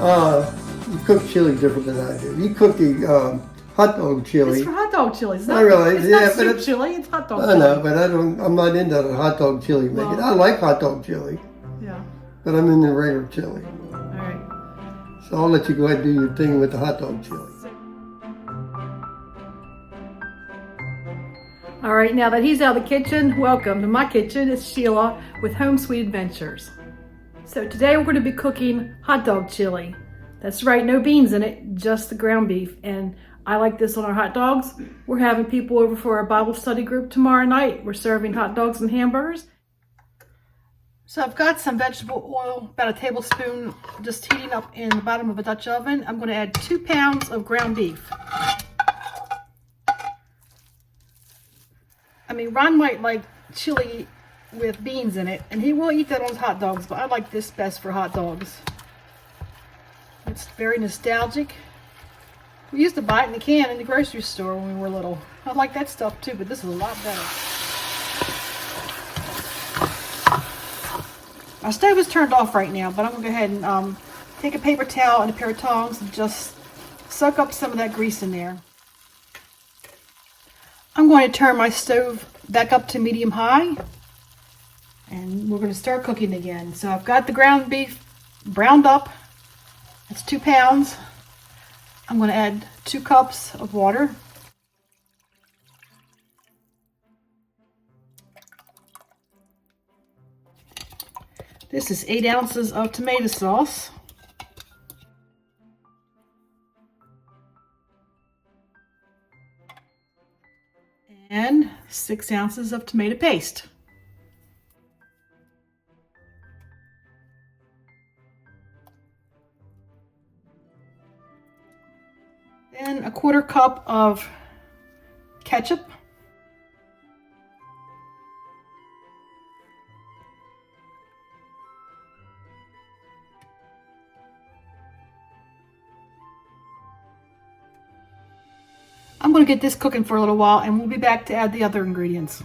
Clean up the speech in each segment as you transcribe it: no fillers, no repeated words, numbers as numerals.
You cook chili different than I do. You cook the hot dog chili. It's for hot dog chili. It's not, I realize, it's yeah, not but soup it's, chili. It's hot dog I chili. know, but I'm not into the hot dog chili making. Well, I like hot dog chili, yeah. but I'm in the regular chili. All right. So I'll let you go ahead and do your thing with the hot dog chili. All right, now that he's out of the kitchen, welcome to my kitchen. It's Sheila with Home Sweet Adventures. So today we're going to be cooking hot dog chili. That's right, no beans in it, just the ground beef. And I like this on our hot dogs. We're having people over for our Bible study group tomorrow night. We're serving hot dogs and hamburgers. So I've got some vegetable oil, about a tablespoon, just heating up in the bottom of a Dutch oven. I'm going to add 2 pounds of ground beef. I mean, Ron might like chili with beans in it, and he will eat that on his hot dogs, but I like this best for hot dogs. It's very nostalgic. We used to buy it in a can in the grocery store when we were little. I like that stuff too, but this is a lot better. Our stove is turned off right now, but I'm going to go ahead and take a paper towel and a pair of tongs and just soak up some of that grease in there. I'm going to turn my stove back up to medium high, and we're going to start cooking again. So I've got the ground beef browned up. It's 2 pounds. I'm going to add 2 cups of water. This is 8 ounces of tomato sauce. And 6 ounces of tomato paste. Then a 1/4 cup of ketchup. I'm going to get this cooking for a little while, and we'll be back to add the other ingredients.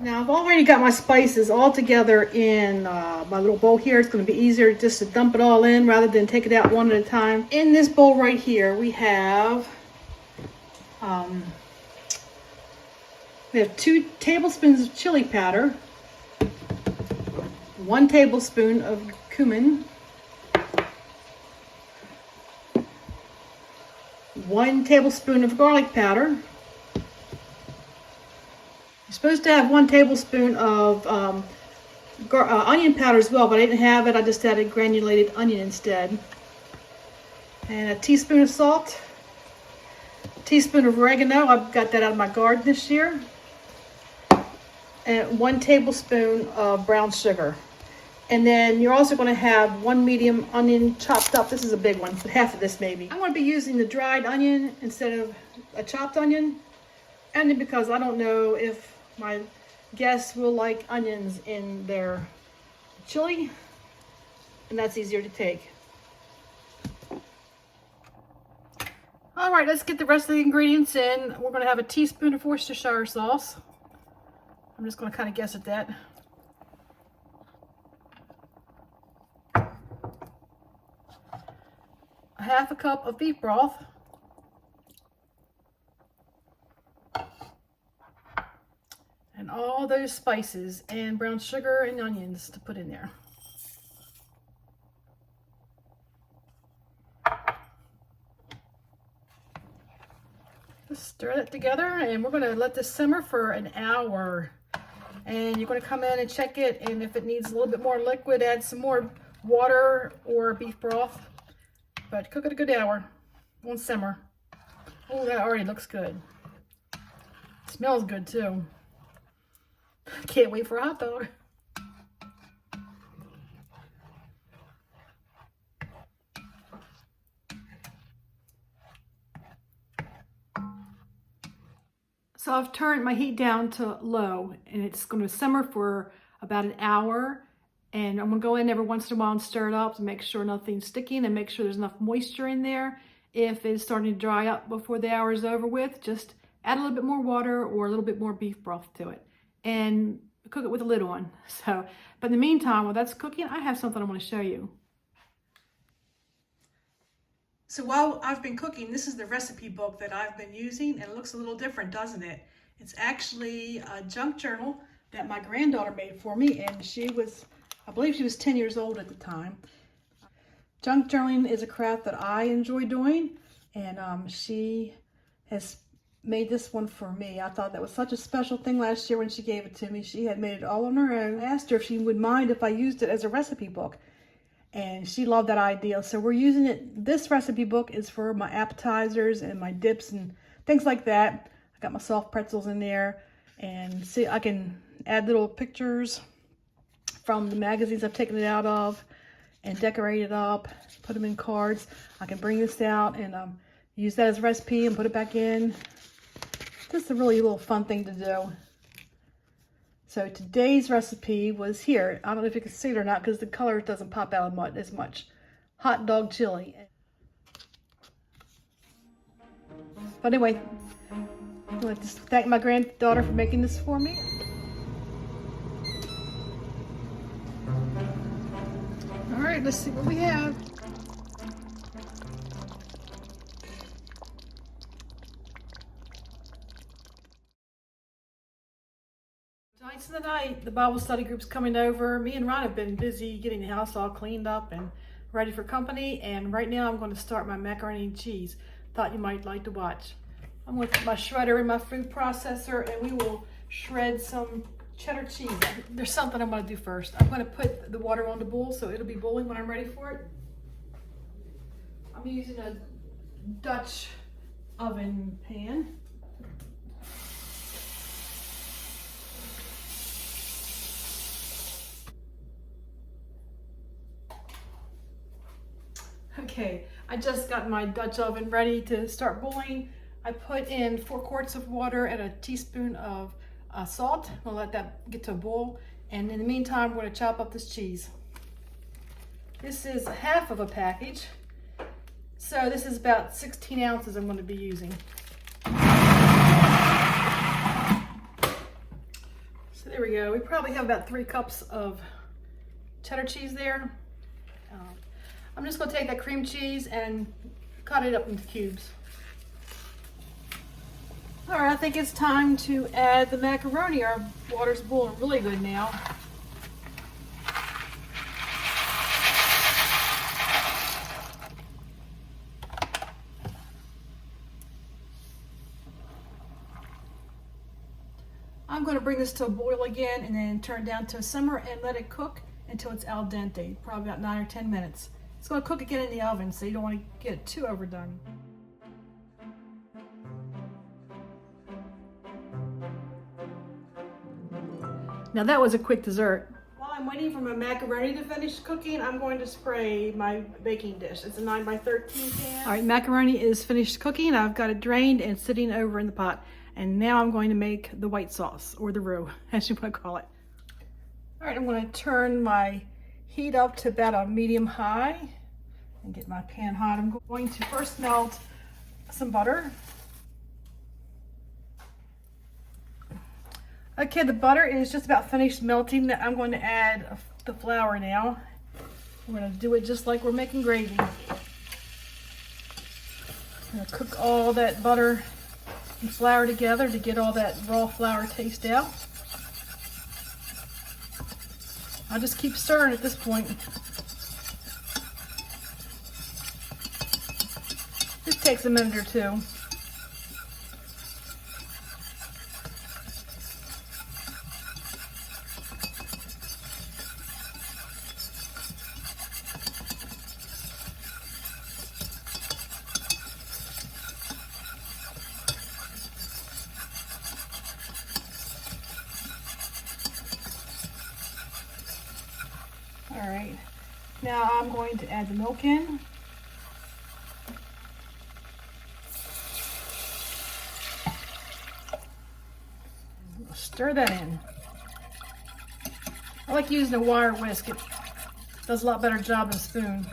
Now I've already got my spices all together in my little bowl here. It's going to be easier just to dump it all in rather than take it out one at a time. In this bowl right here we have 2 tablespoons of chili powder, 1 tablespoon of cumin, 1 tablespoon of garlic powder. You're supposed to have 1 tablespoon of onion powder as well, but I didn't have it. I just added granulated onion instead. And a teaspoon of salt, a teaspoon of oregano. I've got that out of my garden this year. And 1 tablespoon of brown sugar. And then you're also going to have 1 medium onion chopped up. This is a big one, but half of this maybe. I'm going to be using the dried onion instead of a chopped onion. And because I don't know if my guests will like onions in their chili, and that's easier to take. All right, let's get the rest of the ingredients in. We're going to have a teaspoon of Worcestershire sauce. I'm just going to kind of guess at that. A 1/2 cup of beef broth. And all those spices and brown sugar and onions to put in there. Just stir that together, and we're going to let this simmer for an hour. And you're going to come in and check it, and if it needs a little bit more liquid, add some more water or beef broth. But cook it a good hour. Won't simmer. Oh, that already looks good. It smells good too. Can't wait for a hot dog. So I've turned my heat down to low, and it's going to simmer for about an hour, And I'm gonna go in every once in a while and stir it up to make sure nothing's sticking and make sure there's enough moisture in there. If it's starting to dry up before the hour is over with, just add a little bit more water or a little bit more beef broth to it and cook it with a lid on. So, but in the meantime, while that's cooking, I have something I want to show you. So while I've been cooking, this is the recipe book that I've been using, and it looks a little different, doesn't it? It's actually a junk journal that my granddaughter made for me, and I believe she was 10 years old at the time. Junk journaling is a craft that I enjoy doing, and she has made this one for me. I thought that was such a special thing last year when she gave it to me. She had made it all on her own. I asked her if she would mind if I used it as a recipe book, and she loved that idea. So we're using it. This recipe book is for my appetizers and my dips and things like that. I got my soft pretzels in there, and see, I can add little pictures from the magazines I've taken it out of and decorate it up, put them in cards. I can bring this out and use that as a recipe and put it back in. Just a really little fun thing to do. So today's recipe was here. I don't know if you can see it or not because the color doesn't pop out as much. Hot dog chili. But anyway, I want to thank my granddaughter for making this for me. All right, let's see what we have. Tonight's the night. The Bible study group's coming over. Me and Ron have been busy getting the house all cleaned up and ready for company. And right now I'm going to start my macaroni and cheese. Thought you might like to watch. I'm going to put my shredder in my food processor and we will shred some cheddar cheese. There's something I'm going to do first. I'm going to put the water on the boil so it'll be boiling when I'm ready for it. I'm using a Dutch oven pan. Okay, I just got my Dutch oven ready to start boiling. I put in 4 quarts of water and a teaspoon of salt. I'll let that get to a boil. And in the meantime, we're going to chop up this cheese. This is half of a package. So this is about 16 ounces I'm going to be using. So there we go. We probably have about 3 cups of cheddar cheese there. I'm just going to take that cream cheese and cut it up into cubes. All right, I think it's time to add the macaroni. Our water's boiling really good now. I'm going to bring this to a boil again and then turn it down to a simmer and let it cook until it's al dente, probably about 9 or 10 minutes. It's going to cook again in the oven, so you don't want to get it too overdone. Now that was a quick dessert. While I'm waiting for my macaroni to finish cooking, I'm going to spray my baking dish. It's a 9 by 13 pan. All right, macaroni is finished cooking. I've got it drained and sitting over in the pot. And now I'm going to make the white sauce, or the roux, as you want to call it. All right, I'm going to turn my heat up to about a medium high and get my pan hot. I'm going to first melt some butter. Okay, the butter is just about finished melting. I'm going to add the flour now. We're going to do it just like we're making gravy. I'm going to cook all that butter and flour together to get all that raw flour taste out. I'll just keep stirring at this point. This takes a minute or two. All right, now I'm going to add the milk in. Stir that in. I like using a wire whisk. It does a lot better job than a spoon.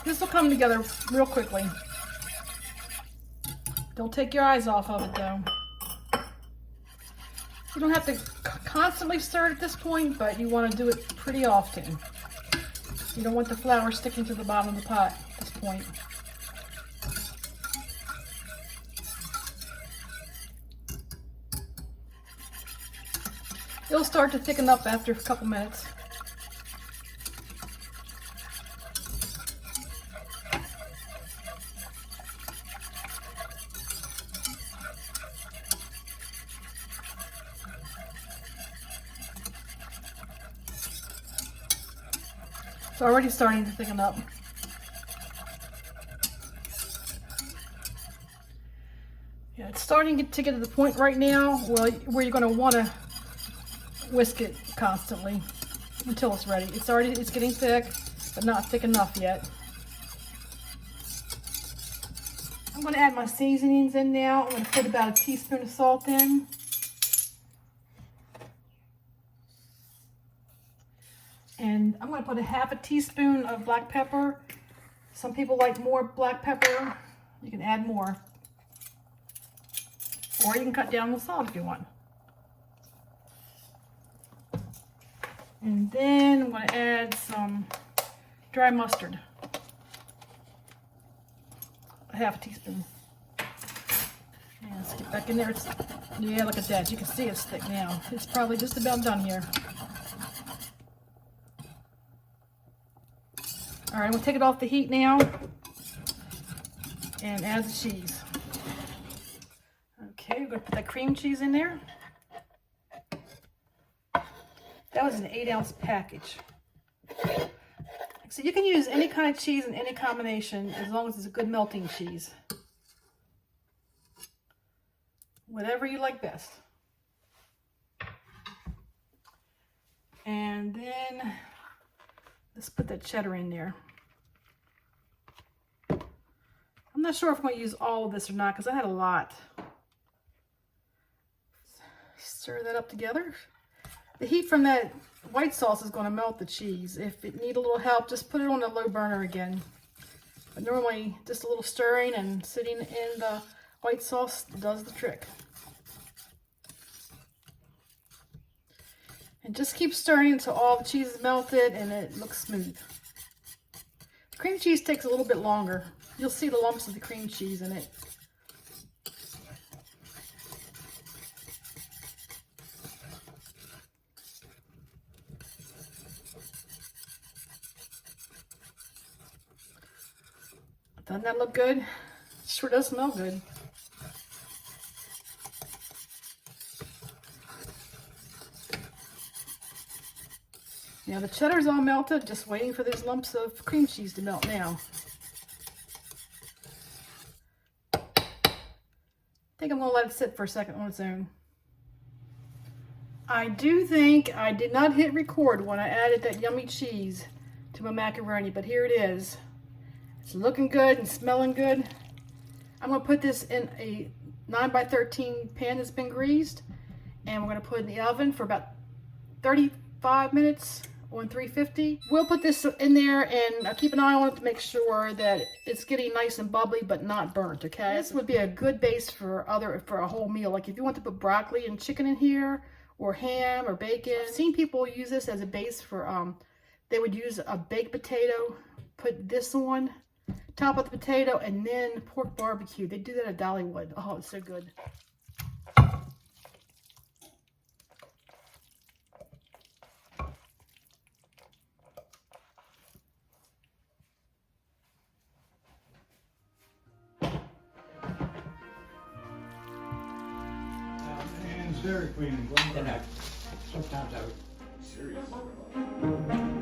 This will come together real quickly. Don't take your eyes off of it though. You don't have to constantly stir it at this point, but you want to do it pretty often. You don't want the flour sticking to the bottom of the pot at this point. It'll start to thicken up after a couple minutes. It's already starting to thicken up. Yeah, it's starting to get to the point right now where you're going to want to whisk it constantly until it's ready. It's getting thick, but not thick enough yet. I'm going to add my seasonings in now. I'm going to put about a teaspoon of salt in. And I'm going to put a half a teaspoon of black pepper. Some people like more black pepper. You can add more. Or you can cut down the salt if you want. And then I'm going to add some dry mustard. A half a teaspoon. And let's get back in there. Yeah, look at that. You can see it's thick now. It's probably just about done here. All right, we'll take it off the heat now and add the cheese. Okay, we're going to put that cream cheese in there. That was an 8-ounce package. So you can use any kind of cheese in any combination as long as it's a good melting cheese. Whatever you like best. And then let's put that cheddar in there. I'm not sure if I'm going to use all of this or not because I had a lot. Stir that up together. The heat from that white sauce is going to melt the cheese. If it needs a little help, just put it on a low burner again. But normally, just a little stirring and sitting in the white sauce does the trick. And just keep stirring until all the cheese is melted and it looks smooth. The cream cheese takes a little bit longer. You'll see the lumps of the cream cheese in it. Doesn't that look good? It sure does smell good. Now the cheddar's all melted, just waiting for these lumps of cream cheese to melt now. I think I'm going to let it sit for a second on its own. I do think I did not hit record when I added that yummy cheese to my macaroni, but here it is. It's looking good and smelling good. I'm going to put this in a 9x13 pan that's been greased, and we're going to put it in the oven for about 35 minutes on 350. We'll put this in there and keep an eye on it to make sure that it's getting nice and bubbly but not burnt, okay? This would be a good base for a whole meal. Like if you want to put broccoli and chicken in here, or ham or bacon. I've seen people use this as a base for, they would use a baked potato, put this on top of the potato, and then pork barbecue. They do that at Dollywood. Oh, it's so good. And Dairy Queen. Sometimes I would. Seriously?